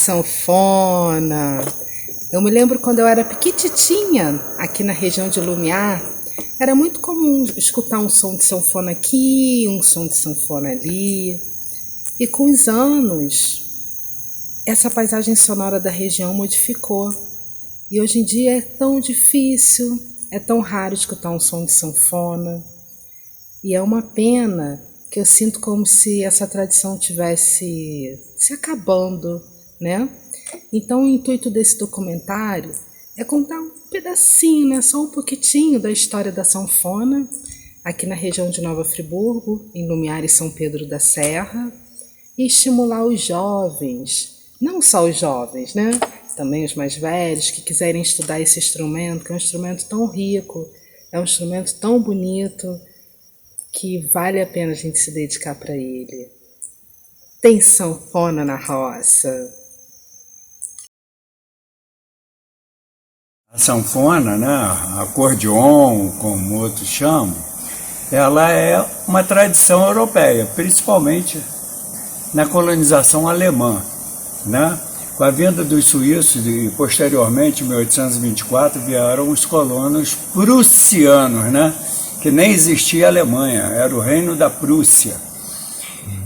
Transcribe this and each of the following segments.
sanfona. Eu me lembro quando eu era pequititinha, aqui na região de Lumiar, era muito comum escutar um som de sanfona aqui, um som de sanfona ali. E com os anos, essa paisagem sonora da região modificou. E hoje em dia é tão difícil, é tão raro escutar um som de sanfona. E é uma pena que eu sinto como se essa tradição tivesse se acabando, né? Então o intuito desse documentário é contar um pedacinho, né? Só um pouquitinho da história da sanfona, aqui na região de Nova Friburgo, em Lumiar e São Pedro da Serra, e estimular os jovens, não só os jovens, né? Também os mais velhos que quiserem estudar esse instrumento, que é um instrumento tão rico, é um instrumento tão bonito, que vale a pena a gente se dedicar para ele. Tem sanfona na roça. A sanfona, né, acordeon, como outros chamam, ela é uma tradição europeia, principalmente na colonização alemã, né? Com a vinda dos suíços e posteriormente, em 1824, vieram os colonos prussianos, né? Que nem existia a Alemanha, era o reino da Prússia.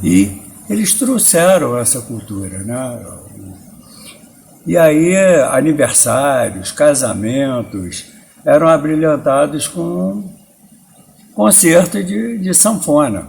E eles trouxeram essa cultura, né? E aí aniversários, casamentos eram abrilhantados com concerto de sanfona.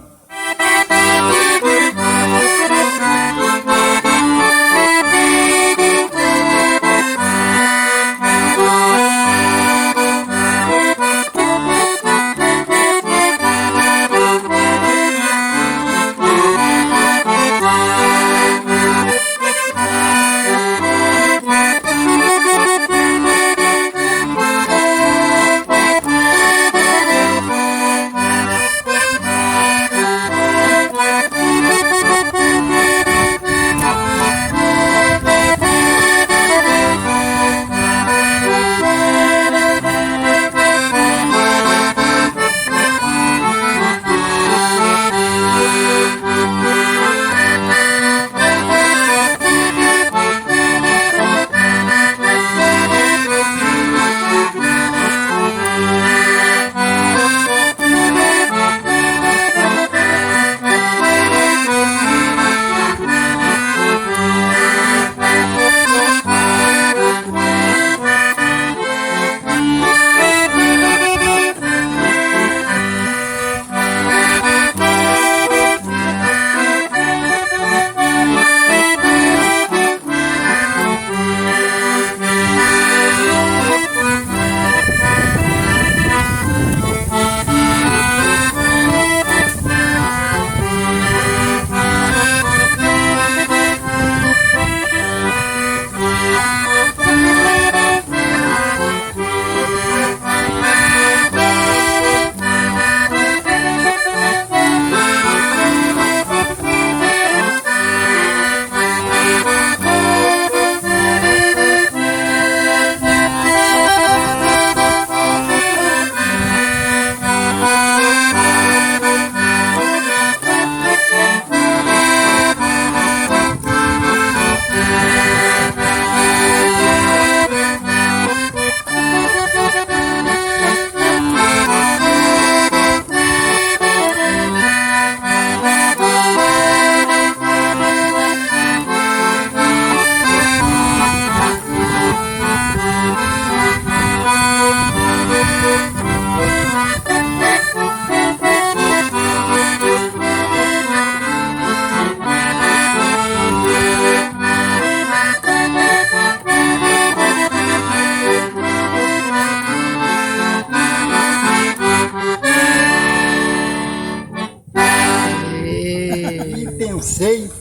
Pensei,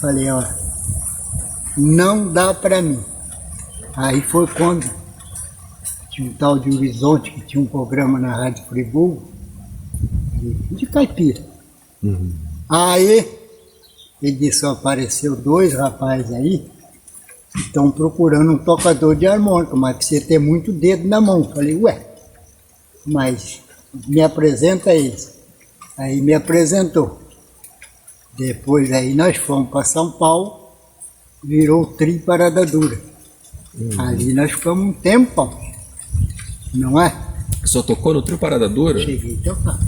falei, ó, não dá para mim. Aí foi quando tinha um tal de Horizonte, que tinha um programa na Rádio Friburgo, de caipira. Uhum. Aí ele disse, ó, apareceu 2 rapazes aí que estão procurando um tocador de harmônica, mas precisa ter muito dedo na mão. Falei, ué, mas me apresenta eles. Aí me apresentou. Depois aí nós fomos para São Paulo, virou Trio Parada Dura. Ali nós ficamos um tempão, não é? O senhor tocou no Trio Parada Dura? Cheguei a tocar.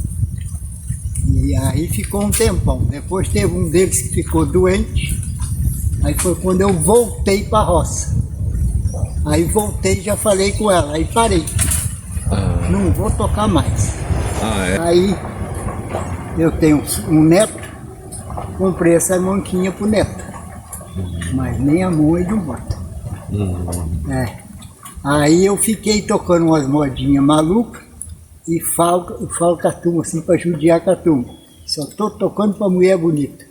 E aí ficou um tempão. Depois teve um deles que ficou doente. Aí foi quando eu voltei para a roça. Aí voltei e já falei com ela. Aí parei. Não vou tocar mais. Aí eu tenho um neto. Comprei essa manquinha pro neto. Mas nem a mão ele não bota. Aí eu fiquei tocando umas modinhas malucas. E falo com a turma assim para judiar com a turma. Só tô tocando para mulher bonita.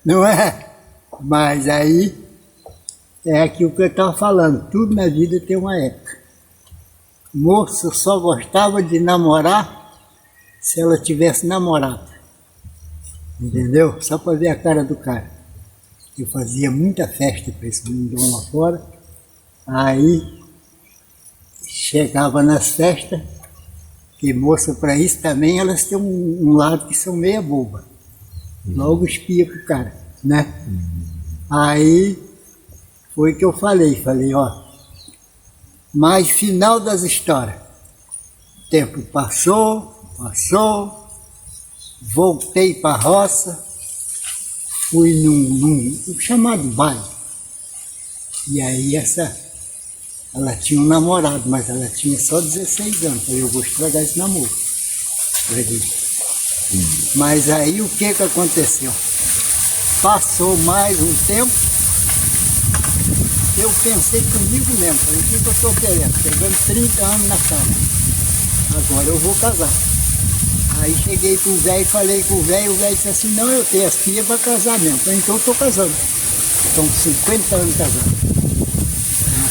Não é? Mas aí é aquilo que eu estava falando. Tudo na vida tem uma época. Moça só gostava de namorar se ela tivesse namorado. Entendeu? Só para ver a cara do cara. Eu fazia muita festa para esse mundo lá fora. Aí chegava nas festas, que moça para isso também, elas têm um lado que são meia boba. Logo espia pro cara, né? Aí foi que eu falei, ó, mas final das histórias. O tempo passou, voltei para a roça, fui num chamado baile. E aí ela tinha um namorado, mas ela tinha só 16 anos. Falei, eu vou estragar esse namoro. Mas aí o que aconteceu? Passou mais um tempo, eu pensei comigo mesmo, falei, o que eu estou querendo? Pegando 30 anos na cama. Agora eu vou casar. Aí cheguei pro velho e falei com o velho disse assim, não, eu tenho as filhas para casar mesmo. Falei, então eu estou casando. São 50 anos casados.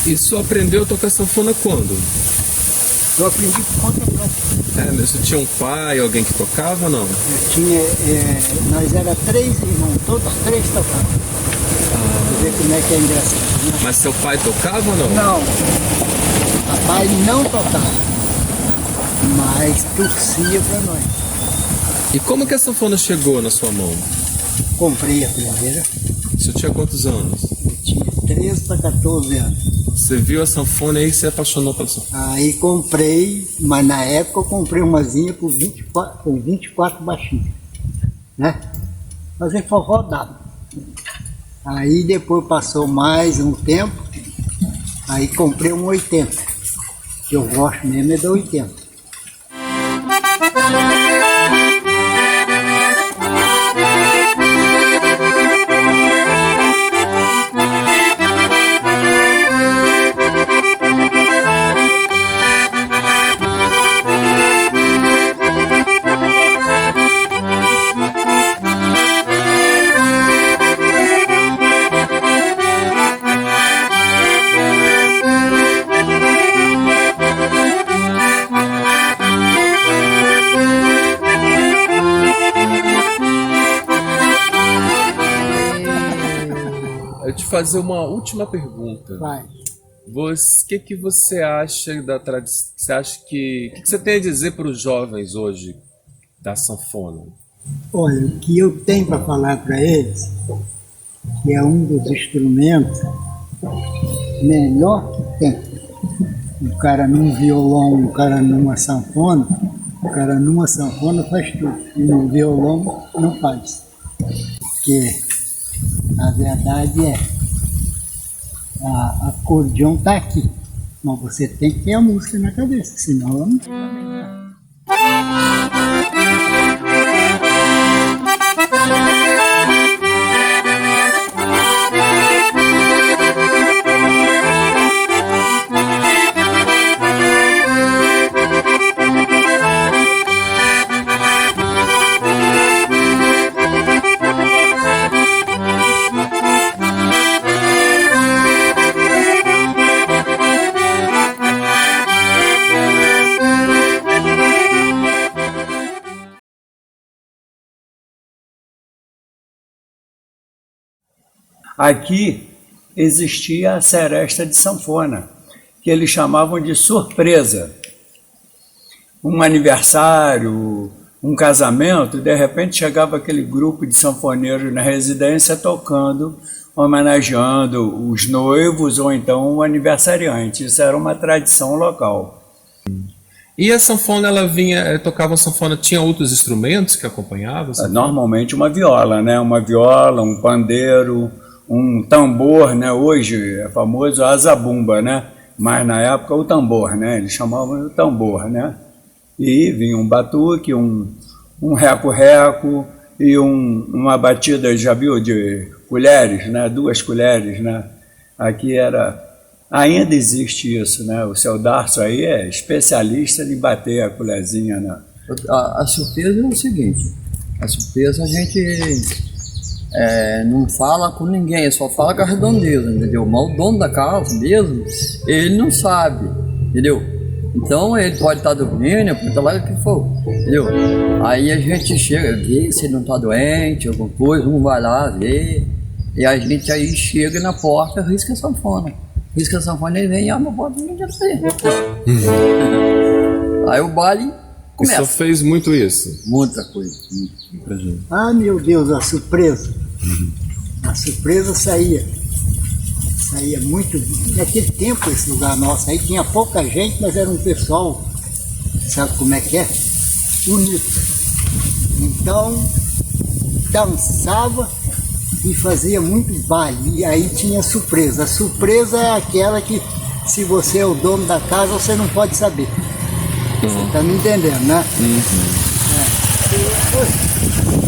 E o senhor aprendeu a tocar sanfona quando? Eu aprendi por conta própria. Mas você tinha um pai, alguém que tocava ou não? Eu tinha, nós éramos 3 irmãos, todos 3 tocavam. Pra ver como é que é engraçado, né? Mas seu pai tocava ou não? Não, papai não tocava, mas torcia para nós. E como que a sanfona chegou na sua mão? Comprei a primeira. O senhor tinha quantos anos? Eu tinha 13 para 14 anos. Você viu a sanfona e aí se apaixonou pela sanfona? Aí comprei, mas na época eu comprei umazinha com 24 baixinhos, né? Fazer forró dava. Aí depois passou mais um tempo, aí comprei um 80, que eu gosto mesmo é da 80. Fazer uma última pergunta. Vai. O que você acha da tradição? Você acha que você tem a dizer para os jovens hoje da sanfona? Olha, o que eu tenho para falar para eles, que é um dos instrumentos melhor que tem. O cara num violão, o cara numa sanfona, faz tudo. E no violão não faz. Porque a verdade a acordeão está aqui, mas você tem que ter a música na cabeça, senão ela não vai. Aqui existia a seresta de sanfona, que eles chamavam de surpresa. Um aniversário, um casamento, de repente chegava aquele grupo de sanfoneiros na residência tocando, homenageando os noivos ou então o aniversariante. Isso era uma tradição local. E a sanfona, ela vinha, tocava a sanfona, tinha outros instrumentos que acompanhavam? Normalmente uma viola, né? Uma viola, um pandeiro, um tambor, né? Hoje é famoso a zabumba, né? Mas na época o tambor, né? Eles chamavam de tambor, né? E vinha um batuque, um reco-reco e uma batida, já viu, de colheres, né? 2 colheres, né? Aqui ainda existe isso, né? O seu Darcio aí é especialista em bater a colherzinha, né? A surpresa é o seguinte, a surpresa a gente não fala com ninguém, só fala com a redondeza, entendeu? Mas o dono da casa mesmo, ele não sabe, entendeu? Então ele pode estar dormindo, pode estar lá o que for, entendeu? Aí a gente chega, vê se ele não está doente, alguma coisa, um vai lá ver, e a gente aí chega na porta, risca a sanfona. Risca a sanfona, ele vem e abre a porta e não quer sair. Aí o baile começa. Você fez muito isso? Muita coisa. Ah, meu Deus, a surpresa. A surpresa saía muito. Naquele tempo, esse lugar nosso aí tinha pouca gente, mas era um pessoal, sabe como é que é? Unido. Então, dançava e fazia muito baile. E aí tinha surpresa. A surpresa é aquela que, se você é o dono da casa, você não pode saber. Você está me entendendo, né?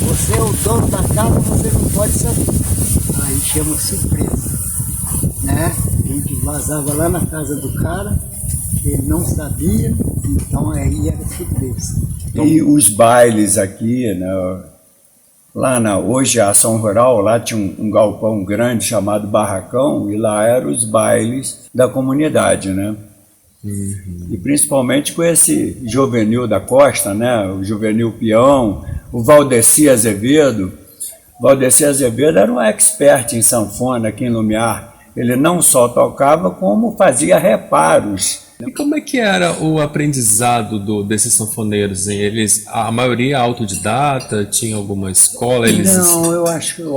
Você é o dono da casa, você não pode saber. Aí chama surpresa, né? A gente vazava lá na casa do cara, ele não sabia, então aí era surpresa. E os bailes aqui, né? Hoje a ação rural, lá tinha um galpão grande chamado Barracão, e lá eram os bailes da comunidade, né? E principalmente com esse Juvenil da Costa, né? O Juvenil Peão, o Valdeci Azevedo. Valdeci Azevedo era um expert em sanfona aqui em Lumiar. Ele não só tocava, como fazia reparos. E como é que era o aprendizado desses sanfoneiros? A maioria autodidata? Tinha alguma escola? Não, eu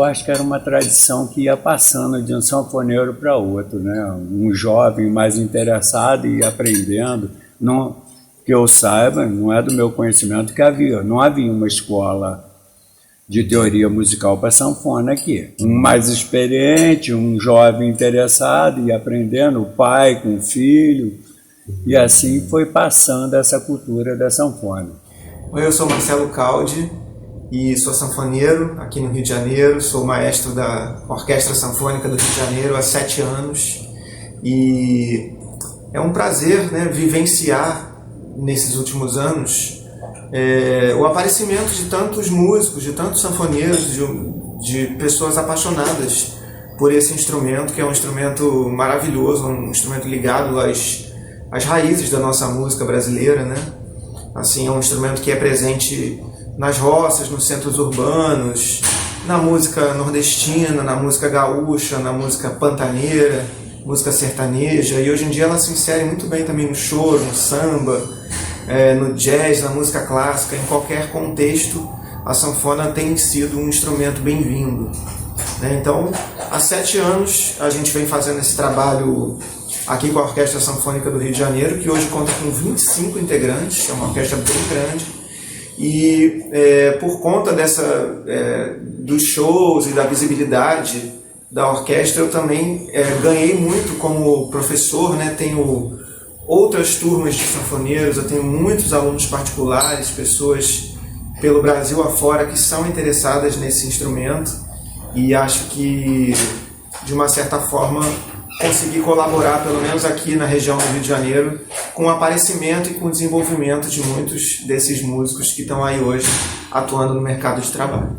acho que era uma tradição que ia passando de um sanfoneiro para outro, né? Um jovem mais interessado e aprendendo. Não, que eu saiba, não é do meu conhecimento que não havia uma escola de teoria musical para sanfona aqui. Um mais experiente, um jovem interessado e aprendendo, o pai com o filho. E assim foi passando essa cultura da sanfona. Oi, eu sou Marcelo Caldi e sou sanfoneiro aqui no Rio de Janeiro. Sou maestro da Orquestra Sanfônica do Rio de Janeiro há 7 anos. E é um prazer, né, vivenciar nesses últimos anos o aparecimento de tantos músicos, de tantos sanfoneiros, de pessoas apaixonadas por esse instrumento, que é um instrumento maravilhoso, um instrumento ligado às raízes da nossa música brasileira, né? Assim, é um instrumento que é presente nas roças, nos centros urbanos, na música nordestina, na música gaúcha, na música pantaneira, música sertaneja, e hoje em dia ela se insere muito bem também no choro, no samba, no jazz, na música clássica. Em qualquer contexto, a sanfona tem sido um instrumento bem-vindo, né? Então, há 7 anos a gente vem fazendo esse trabalho aqui com a Orquestra Sanfônica do Rio de Janeiro, que hoje conta com 25 integrantes, é uma orquestra bem grande, e por conta dos shows e da visibilidade da orquestra, eu também ganhei muito como professor, né? Tenho outras turmas de sanfoneiros, eu tenho muitos alunos particulares, pessoas pelo Brasil afora que são interessadas nesse instrumento, e acho que, de uma certa forma, consegui colaborar, pelo menos aqui na região do Rio de Janeiro, com o aparecimento e com o desenvolvimento de muitos desses músicos que estão aí hoje atuando no mercado de trabalho.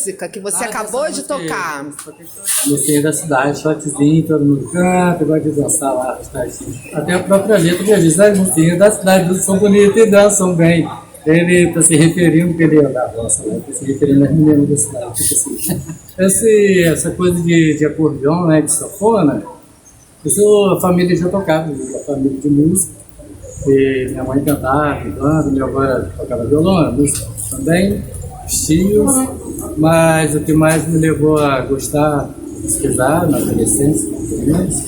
música que você acabou de tocar? Comecei da cidade, shotzinho, todo mundo canta, gosta de dançar lá. Até a própria letra que diz, as mocinhas da cidade são bonitas e dançam bem. Ele está se referindo, que ele é da roça, né? Está se referindo às meninas da cidade, tipo assim. Essa coisa de acordeão, né, de sanfona, isso a família já tocava, a família de música. E minha mãe cantava, cantando, minha avó tocava violão, música também, os tios. Mas o que mais me levou a gostar, pesquisar na adolescência, pelo menos,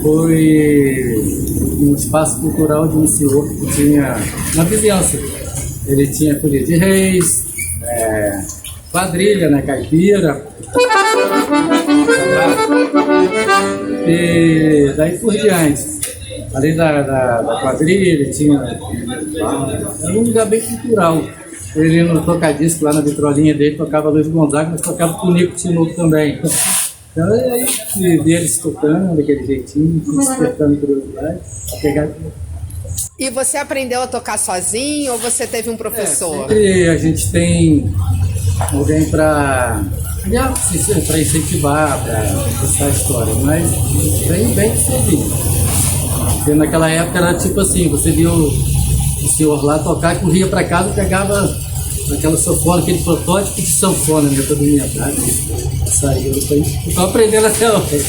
foi um espaço cultural de um senhor que tinha na vizinhança. Ele tinha folia de reis, quadrilha, né, caipira, e daí por diante. Além da quadrilha, tinha. Era um lugar bem cultural. Ele no tocadisco lá na vitrolinha dele tocava Luiz Gonzaga, mas tocava com o Nico Tinoco também. Então aí vi eles tocando daquele jeitinho, despertando curiosidade, a pegar. E você aprendeu a tocar sozinho ou você teve um professor? Sempre a gente tem alguém para incentivar, para passar a história, mas bem sozinho. Porque naquela época era tipo assim, você viu o senhor lá tocar, corria para casa e pegava aquela sanfona, aquele protótipo de sanfona, né, toda minha tarde. Saiu, estou aprendendo até hoje.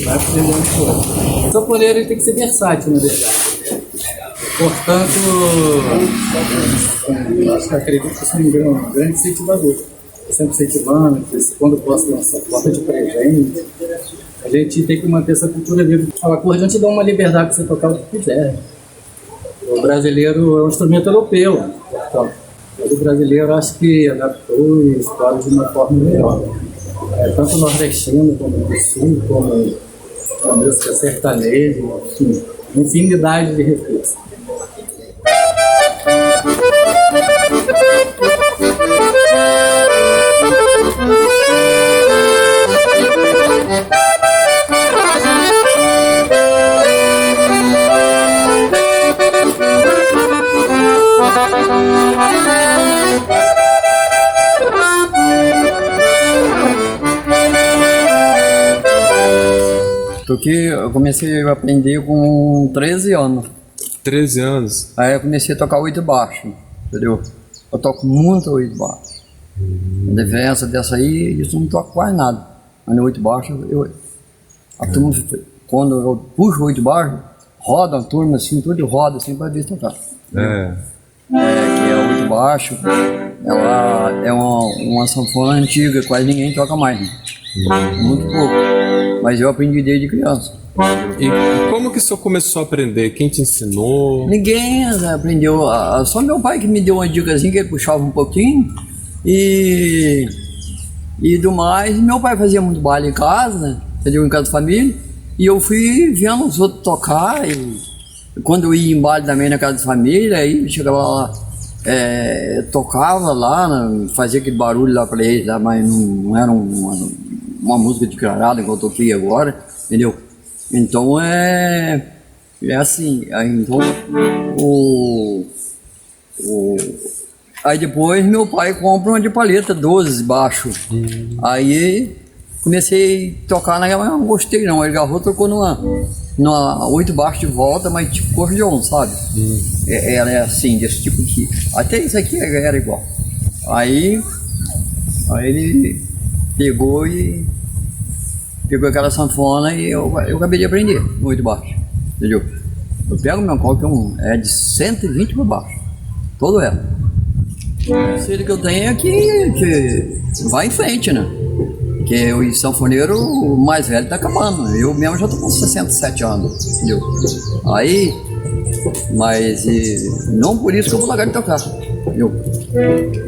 Vai aprendendo coisa. O sanfoneiro ele tem que ser versátil, na verdade. Portanto, acho que acredito que sou um grande incentivador. Sempre incentivando, quando posso lançar porta de presente. A gente tem que manter essa cultura viva. O acordeão te dá uma liberdade para você tocar o que quiser. O brasileiro é um instrumento europeu, portanto, o brasileiro acho que adaptou e explora de uma forma melhor. Tanto o nordestino, como o sul, como a música sertaneja, enfim, infinidade de recursos. Porque eu comecei a aprender com 13 anos. 13 anos? Aí eu comecei a tocar oito baixo, entendeu? Eu toco muito oito baixo. A diferença dessa aí, isso eu não toco quase nada. Mas no oito baixo, a turma, quando eu puxo oito baixo, roda a turma assim, tudo roda assim para ver se tocar. Que é o oito baixo, ela é uma sanfona antiga, quase ninguém toca mais, né? Muito pouco. Mas eu aprendi desde criança. E como que o senhor começou a aprender? Quem te ensinou? Ninguém aprendeu. Só meu pai que me deu uma dicasinha que ele puxava um pouquinho. E do mais, meu pai fazia muito baile em casa, né? Entendeu? Em casa de família. E eu fui vendo os outros tocar. E quando eu ia em baile também na casa de família, aí chegava lá, tocava lá, né? Fazia aquele barulho lá pra eles, lá, mas não era uma música de caralho igual eu toquei agora, entendeu? Então é assim, aí, então aí depois meu pai compra uma de palheta 12 baixo. Aí comecei a tocar naquela, mas não gostei não, ele agarrou, tocou numa 8 baixo de volta, mas tipo acordeon, sabe? Ela é assim, desse tipo aqui. Até isso aqui era igual. Aí ele pegou aquela sanfona e eu acabei de aprender no 8 baixo, entendeu? Eu pego meu colo que é de 120 por baixo, todo ela. O conselho que eu tenho é que vai em frente, né? Porque o sanfoneiro mais velho tá acabando, eu mesmo já tô com 67 anos, entendeu? Aí, mas não por isso que eu vou largar de tocar, entendeu?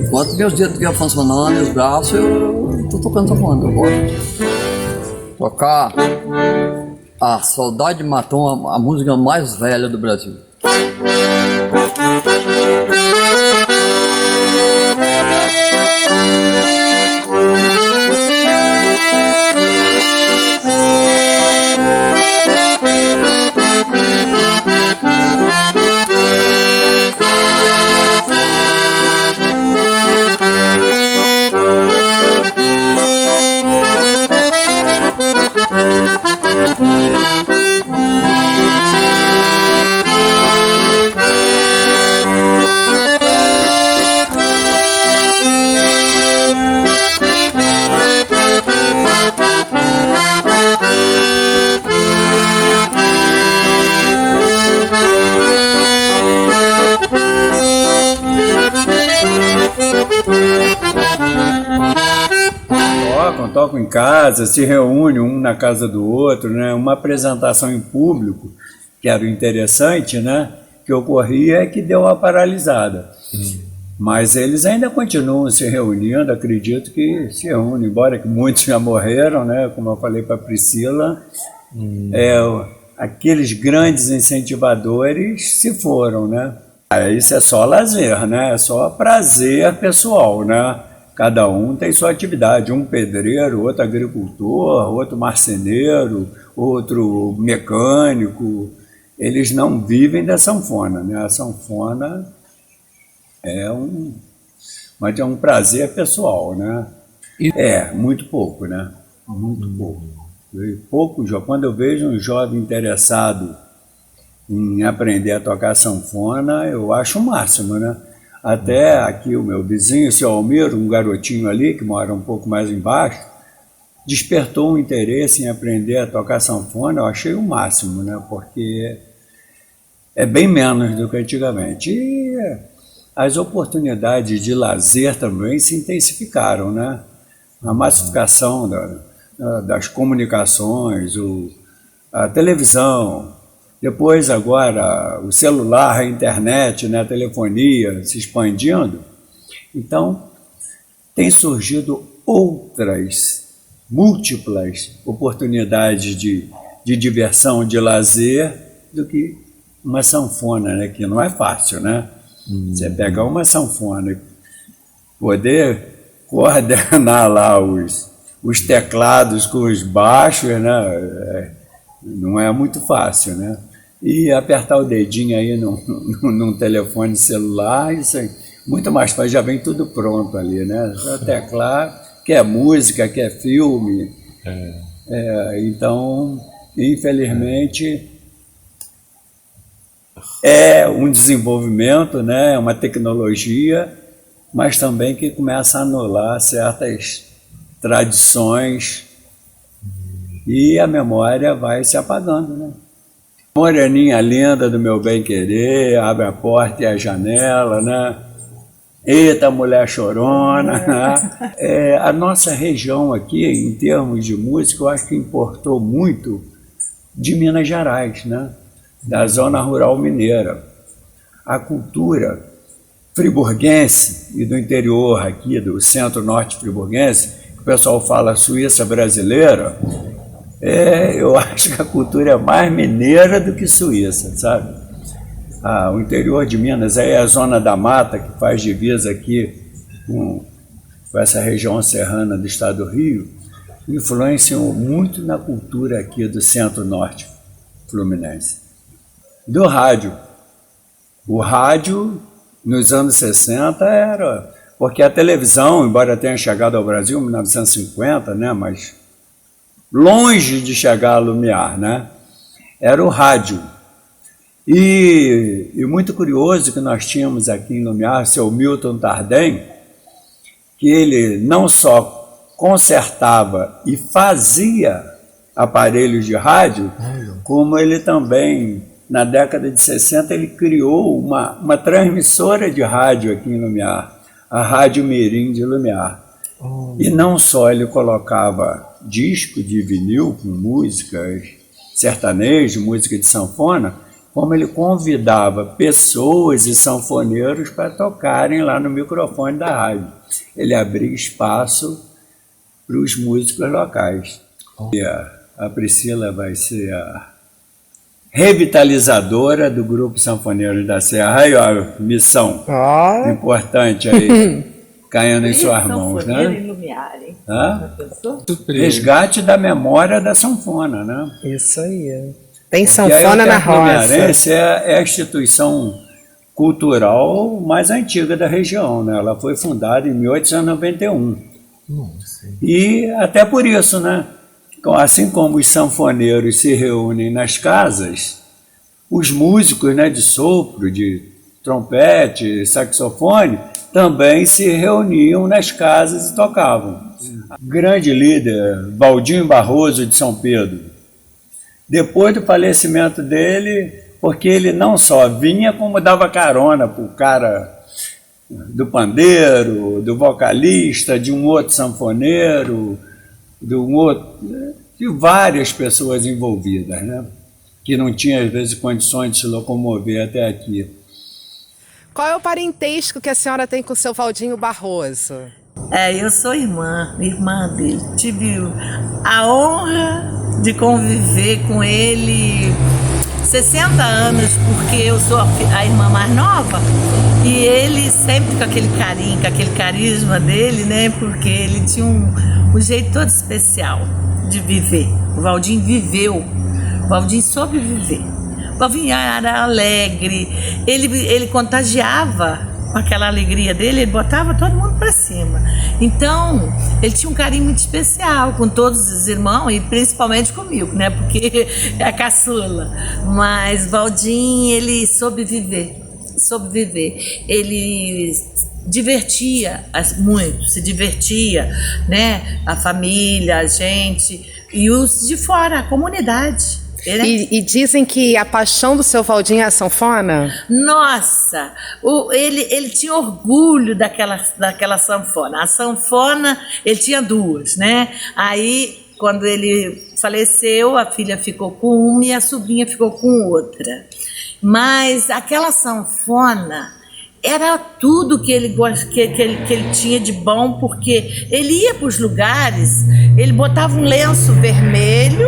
Enquanto meus dedos estiverem funcionando, meus braços, eu tô tocando sanfona, eu gosto. Tocar A Saudade Matou, a música mais velha do Brasil. tocam em casa, se reúnem um na casa do outro, né? Uma apresentação em público, que era o interessante, né? Que ocorria é que deu uma paralisada. Mas eles ainda continuam se reunindo, acredito que se reúnem, embora que muitos já morreram, né? Como eu falei para a Priscila, aqueles grandes incentivadores se foram, né? Isso é só lazer, né? É só prazer pessoal, né? Cada um tem sua atividade, um pedreiro, outro agricultor, outro marceneiro, outro mecânico. Eles não vivem da sanfona, né? A sanfona mas é um prazer pessoal, né? Muito pouco, né? Muito pouco. Quando eu vejo um jovem interessado em aprender a tocar sanfona, eu acho o máximo, né? Até aqui o meu vizinho, o seu Almiro, um garotinho ali, que mora um pouco mais embaixo, despertou um interesse em aprender a tocar sanfona, eu achei o máximo, né? Porque é bem menos do que antigamente. E as oportunidades de lazer também se intensificaram, né? A massificação das comunicações, a televisão, depois agora o celular, a internet, né? A telefonia se expandindo. Então, tem surgido outras múltiplas oportunidades de diversão, de lazer, do que uma sanfona, né? Que não é fácil, né? Você pegar uma sanfona e poder coordenar lá os teclados com os baixos, né? Não é muito fácil, né? E apertar o dedinho aí num telefone celular, isso aí, muito mais fácil, já vem tudo pronto ali, né? Só teclar, quer música, quer filme. Então, infelizmente, é um desenvolvimento, né? Uma tecnologia, mas também que começa a anular certas tradições e a memória vai se apagando, né? Moreninha linda do meu bem-querer, abre a porta e a janela, né? Eita, mulher chorona, né? A nossa região aqui, em termos de música, eu acho que importou muito de Minas Gerais, né? Da zona rural mineira. A cultura friburguense e do interior aqui, do centro-norte friburguense, que o pessoal fala Suíça brasileira, eu acho que a cultura é mais mineira do que suíça, sabe? O interior de Minas é a zona da mata, que faz divisa aqui com essa região serrana do estado do Rio, influenciam muito na cultura aqui do centro-norte fluminense. Do rádio. O rádio, nos anos 60, era... Porque a televisão, embora tenha chegado ao Brasil em 1950, né, mas longe de chegar a Lumiar, né, era o rádio. E muito curioso que nós tínhamos aqui em Lumiar, o seu Milton Tardem, que ele não só consertava e fazia aparelhos de rádio, como ele também... Na década de 60, ele criou uma transmissora de rádio aqui em Lumiar, a Rádio Mirim de Lumiar. E não só ele colocava disco de vinil com músicas sertanejo, música de sanfona, como ele convidava pessoas e sanfoneiros para tocarem lá no microfone da rádio. Ele abria espaço para os músicos locais. E a Priscila vai ser a revitalizadora do Grupo Sanfoneiros da Serra. Aí, ó, missão importante aí, caindo em suas mãos, né? Resgate da memória da sanfona, né? Isso aí. Tem sanfona na roça. É a instituição cultural mais antiga da região, né? Ela foi fundada em 1891. E até por isso, né? Assim como os sanfoneiros se reúnem nas casas, os músicos, né, de sopro, de trompete, saxofone, também se reuniam nas casas e tocavam. Grande líder, Valdinho Barroso de São Pedro. Depois do falecimento dele, porque ele não só vinha, como dava carona para o cara do pandeiro, do vocalista, de um outro sanfoneiro, do outro, de várias pessoas envolvidas, né? Que não tinham, às vezes, condições de se locomover até aqui. Qual é o parentesco que a senhora tem com o seu Valdinho Barroso? Eu sou irmã dele. Tive a honra de conviver com ele 60 anos, porque eu sou a irmã mais nova, e ele sempre com aquele carinho, com aquele carisma dele, né? Porque ele tinha um jeito todo especial de viver. O Valdinho viveu, o Valdinho soube viver. O Valdinho era alegre, ele contagiava com aquela alegria dele, ele botava todo mundo para cima. Então, ele tinha um carinho muito especial com todos os irmãos e principalmente comigo, né? Porque é a caçula. Mas Valdinho, ele soube viver. Ele divertia muito, se divertia, né? A família, a gente e os de fora, a comunidade. E dizem que a paixão do seu Valdinho é a sanfona? Nossa, ele tinha orgulho daquela sanfona. A sanfona, ele tinha duas, né? Aí, quando ele faleceu, a filha ficou com uma e a sobrinha ficou com outra. Mas aquela sanfona era tudo que ele tinha de bom, porque ele ia para os lugares, ele botava um lenço vermelho,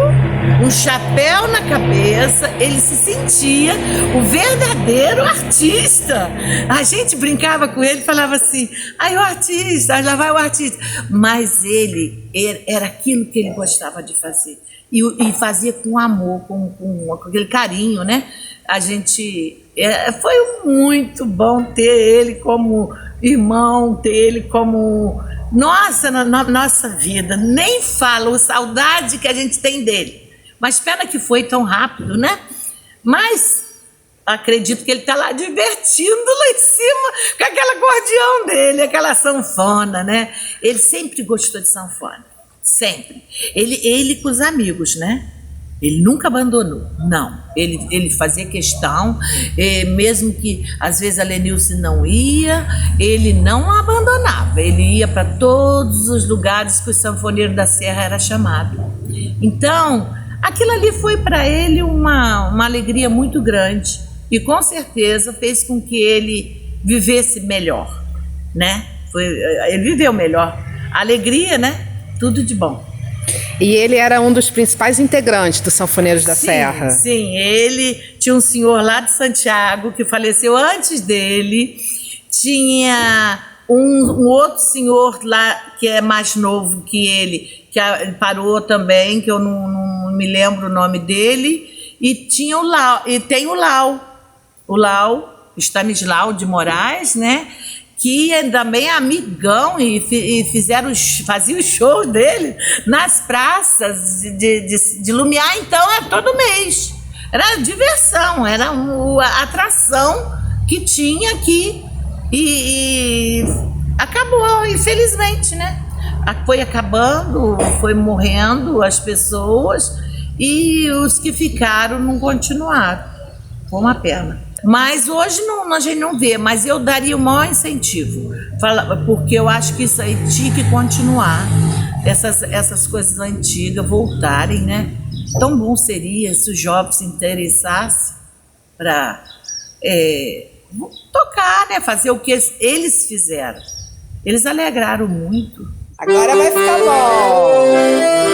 um chapéu na cabeça, ele se sentia o verdadeiro artista. A gente brincava com ele e falava assim, ai, o artista, lá vai o artista. Mas ele era aquilo que ele gostava de fazer. E fazia com amor, com aquele carinho, né? A gente... foi muito bom ter ele como irmão, ter ele como... Nossa, na nossa vida, nem falo a saudade que a gente tem dele. Mas pena que foi tão rápido, né? Mas acredito que ele está lá divertindo lá em cima com aquele acordeão dele, aquela sanfona, né? Ele sempre gostou de sanfona, sempre. Ele com os amigos, né? Ele nunca abandonou, não. Ele fazia questão, mesmo que às vezes a Lenilce não ia, ele não abandonava. Ele ia para todos os lugares que o sanfoneiro da Serra era chamado. Então, aquilo ali foi para ele uma alegria muito grande e com certeza fez com que ele vivesse melhor, né? Ele viveu melhor. Alegria, né? Tudo de bom. E ele era um dos principais integrantes dos Sanfoneiros da Serra. Sim, ele tinha um senhor lá de Santiago que faleceu antes dele, tinha um outro senhor lá que é mais novo que ele parou também, que eu não me lembro o nome dele, e tinha tem o Lau, Stanislau de Moraes, né? Que também é amigão e fazia os shows dele nas praças de Lumiar, então todo mês. Era diversão, era a atração que tinha aqui e acabou, infelizmente, né? Foi acabando, foi morrendo as pessoas e os que ficaram não continuaram. Foi uma pena. Mas hoje a gente não vê, mas eu daria o maior incentivo, porque eu acho que isso aí tinha que continuar, essas coisas antigas voltarem, né? Tão bom seria se os jovens se interessassem para tocar, né? Fazer o que eles fizeram. Eles alegraram muito. Agora vai ficar bom!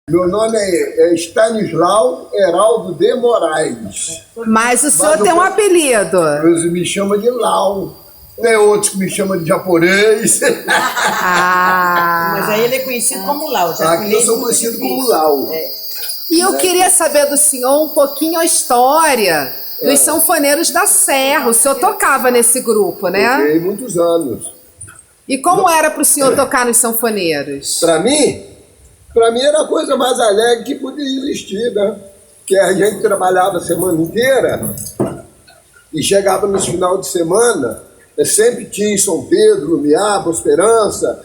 Meu nome é Stanislau Heraldo de Moraes. Mas o senhor tem um apelido. Eles me chamam de Lau. Tem outros que me chamam de japonês. Mas aí ele é conhecido como Lau. Aqui eu sou conhecido como Lau. E eu queria saber do senhor um pouquinho a história dos sanfoneiros da Serra. O senhor tocava nesse grupo, né? Toquei muitos anos. E como era para o senhor tocar nos sanfoneiros? Para mim era a coisa mais alegre que podia existir, né? Que a gente trabalhava a semana inteira e chegava no final de semana, sempre tinha em São Pedro, Lumiar, Boa Esperança,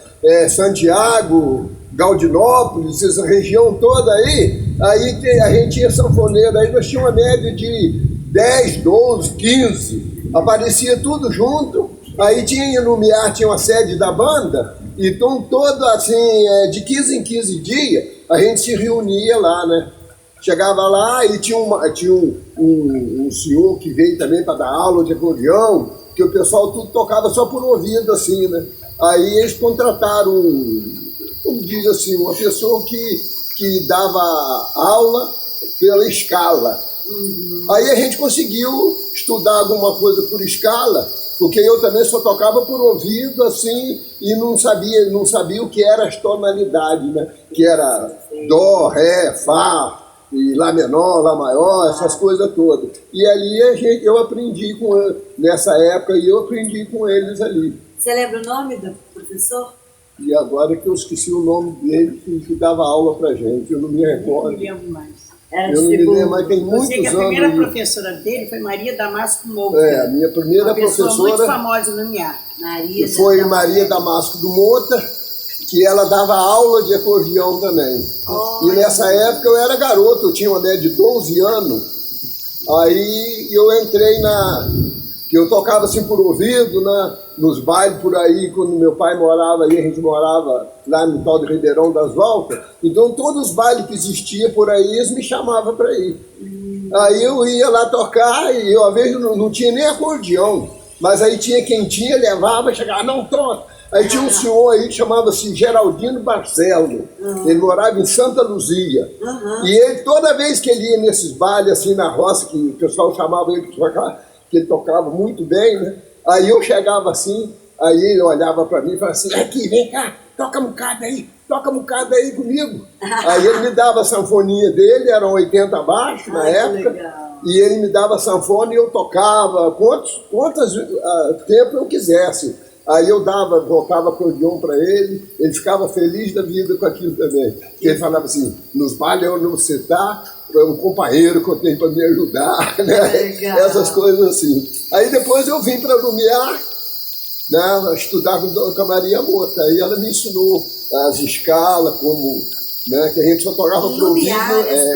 Santiago, Gaudinópolis, essa região toda aí a gente tinha sanfoneiro, aí nós tínhamos uma média de 10, 12, 15, aparecia tudo junto, aí tinha em Lumiar, tinha uma sede da banda, então todo assim, de 15 em 15 dias, a gente se reunia lá, né? Chegava lá e tinha um senhor que veio também para dar aula de acordeão, que o pessoal tudo tocava só por ouvido, assim, né? Aí eles contrataram, como diz assim, uma pessoa que dava aula pela escala. Aí a gente conseguiu estudar alguma coisa por escala, porque eu também só tocava por ouvido, assim, e não sabia o que eram as tonalidades, né? Que era dó, ré, fá, e lá menor, lá maior, essas coisas todas. E ali eu aprendi nessa época, e eu aprendi com eles ali. Você lembra o nome do professor? E agora que eu esqueci o nome dele, que dava aula pra gente, eu não me recordo. Não me lembro mais. Eu não me lembro, mas tem muitos anos. A primeira professora dele foi Maria Damasco Mota. A minha primeira professora muito famosa no MIA. Foi Maria Damasco do Mota, que ela dava aula de acordeão também. E nessa época eu era garoto, eu tinha uma média de 12 anos. Aí eu entrei que eu tocava assim por ouvido, nos bailes por aí, quando meu pai morava aí, a gente morava lá no tal de Ribeirão das Voltas. Então todos os bailes que existiam por aí, eles me chamavam para ir. Aí eu ia lá tocar e eu às vezes não tinha nem acordeão, mas aí tinha quem tinha, levava, chegava, não, troca. Aí tinha um senhor aí que chamava-se Geraldino Barcelo, ele morava em Santa Luzia. E ele, toda vez que ele ia nesses bailes assim na roça, que o pessoal chamava ele para tocar, que ele tocava muito bem, né? Aí eu chegava assim, aí ele olhava para mim e falava assim, aqui, vem cá, toca um bocado aí comigo. Aí ele me dava a sanfoninha dele, eram 80 baixo na época, e ele me dava a sanfona e eu tocava quantas tempo eu quisesse. Aí eu voltava acordeão para ele ficava feliz da vida com aquilo também. Porque ele falava assim, nos bailes eu não sei um companheiro que eu tenho para me ajudar, né? Essas coisas assim. Aí depois eu vim para Lumiar, né, estudar com a Maria Mota. Aí ela me ensinou as escalas, como, né, que a gente só tocava para ouvido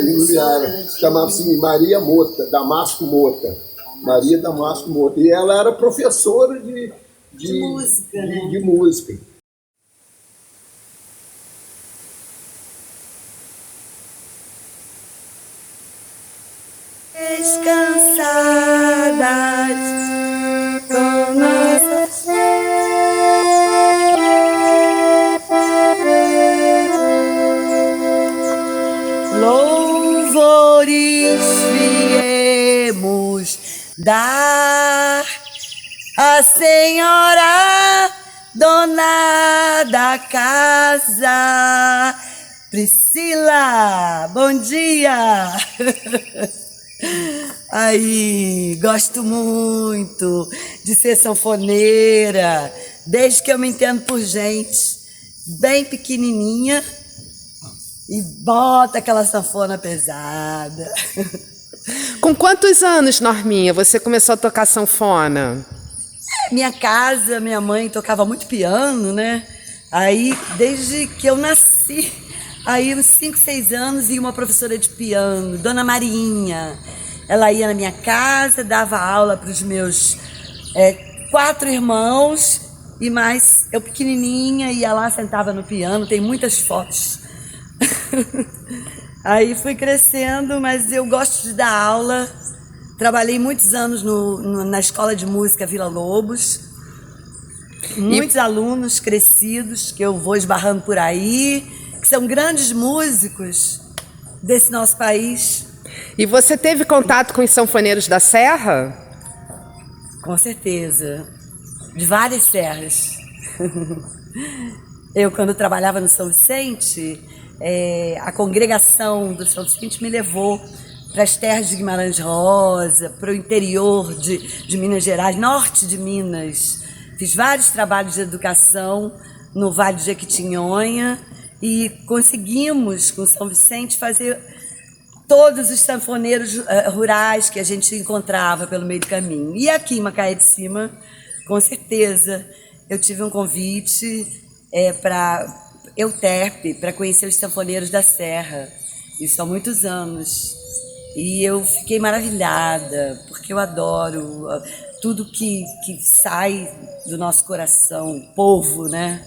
em Lumiar. Chamava-se Maria Mota, Damasco Mota. Maria Damasco Mota. E ela era professora de música, né? De música. Descansadas com nossas louvores viemos dar a senhora dona da casa. Priscila, bom dia! Aí, gosto muito de ser sanfoneira, desde que eu me entendo por gente, bem pequenininha, e bota aquela sanfona pesada. Com quantos anos, Norminha, você começou a tocar sanfona? Minha casa, minha mãe tocava muito piano, né? Aí, desde que eu nasci, aí uns 5, 6 anos, ia uma professora de piano, Dona Marinha. Ela ia na minha casa, dava aula para os meus 4 irmãos, e mais eu pequenininha, ia lá, sentava no piano, tem muitas fotos. Aí fui crescendo, mas eu gosto de dar aula. Trabalhei muitos anos na Escola de Música Vila Lobos. Muitos alunos crescidos que eu vou esbarrando por aí, que são grandes músicos desse nosso país. E você teve contato com os sanfoneiros da Serra? Com certeza, de várias serras. Eu, quando trabalhava no São Vicente, a congregação do São Vicente me levou para as terras de Guimarães Rosa, para o interior de Minas Gerais, norte de Minas. Fiz vários trabalhos de educação no Vale do Jequitinhonha e conseguimos, com São Vicente, fazer todos os sanfoneiros rurais que a gente encontrava pelo meio do caminho. E aqui em Macaé de Cima, com certeza, eu tive um convite para Euterpe, para conhecer os sanfoneiros da Serra. Isso há muitos anos. E eu fiquei maravilhada, porque eu adoro tudo que sai do nosso coração, povo, né?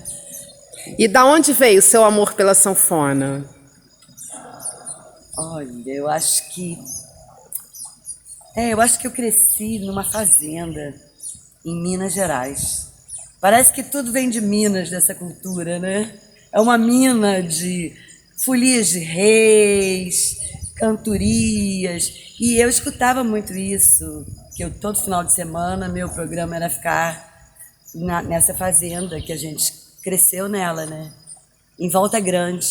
E da onde veio o seu amor pela sanfona? Olha, eu acho que eu cresci numa fazenda em Minas Gerais. Parece que tudo vem de Minas, dessa cultura, né? É uma mina de folias de reis, cantorias, e eu escutava muito isso, que todo final de semana meu programa era ficar nessa fazenda que a gente cresceu nela, né? Em Volta Grande.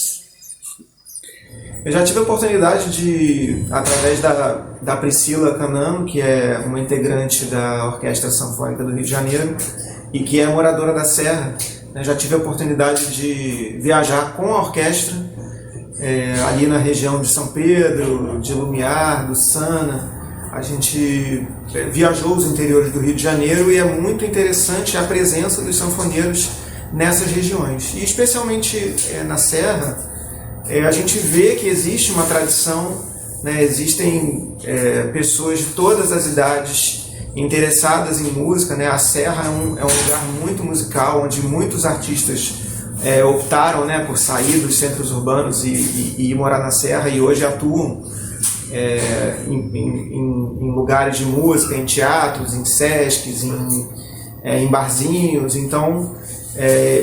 Eu já tive a oportunidade de, através da Priscila Canano, que é uma integrante da Orquestra Sanfônica do Rio de Janeiro e que é moradora da Serra, né, já tive a oportunidade de viajar com a orquestra ali na região de São Pedro, de Lumiar, do Sana. A gente viajou os interiores do Rio de Janeiro e é muito interessante a presença dos sanfoneiros nessas regiões. E especialmente na Serra, a gente vê que existe uma tradição, né? Existem pessoas de todas as idades interessadas em música, né? A Serra é um lugar muito musical, onde muitos artistas optaram, né, por sair dos centros urbanos e ir morar na Serra, e hoje atuam em lugares de música, em teatros, em sescs, em barzinhos. Então,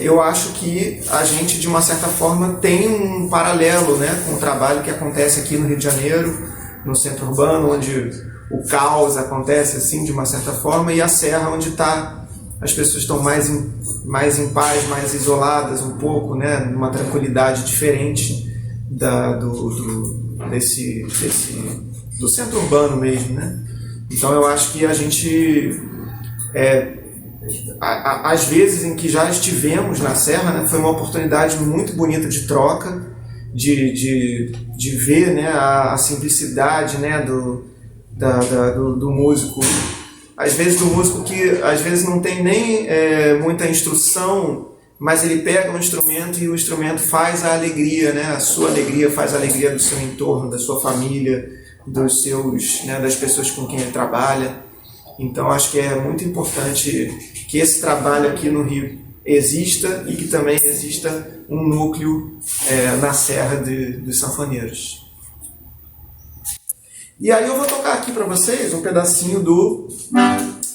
eu acho que a gente, de uma certa forma, tem um paralelo, né, com o trabalho que acontece aqui no Rio de Janeiro, no centro urbano, onde o caos acontece assim, de uma certa forma, e a Serra, onde as pessoas estão mais em paz, mais isoladas um pouco, né, numa tranquilidade diferente do centro urbano mesmo, né? Então eu acho que a gente, às vezes em que já estivemos na Serra, né, foi uma oportunidade muito bonita de troca, de ver, né, a simplicidade, né, do músico. Às vezes do músico que às vezes não tem nem muita instrução, mas ele pega um instrumento e o instrumento faz a alegria, né? A sua alegria faz a alegria do seu entorno, da sua família, dos seus, né, das pessoas com quem ele trabalha. Então acho que é muito importante que esse trabalho aqui no Rio exista e que também exista um núcleo na Serra dos sanfoneiros. E aí eu vou tocar aqui para vocês um pedacinho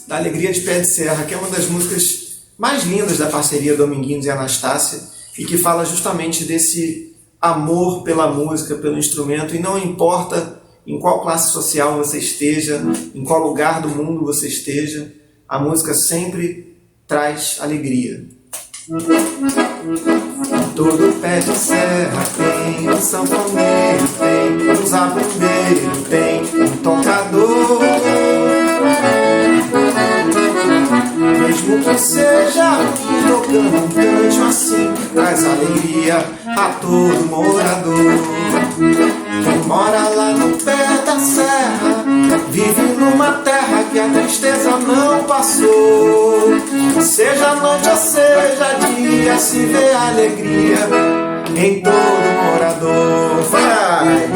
da Alegria de Pé de Serra, que é uma das músicas mais lindas da parceria Dominguinhos e Anastácia, e que fala justamente desse amor pela música, pelo instrumento, e não importa em qual classe social você esteja, em qual lugar do mundo você esteja, a música sempre traz alegria. Todo pé de serra tem um sanfoneiro, tem um zabumbeiro, tem um tocador. Mesmo que seja tocando um canto assim, traz alegria a todo morador. Quem mora lá no pé da serra vive numa terra que a tristeza não passou. Seja noite ou seja dia, se vê alegria em todo morador. Vai!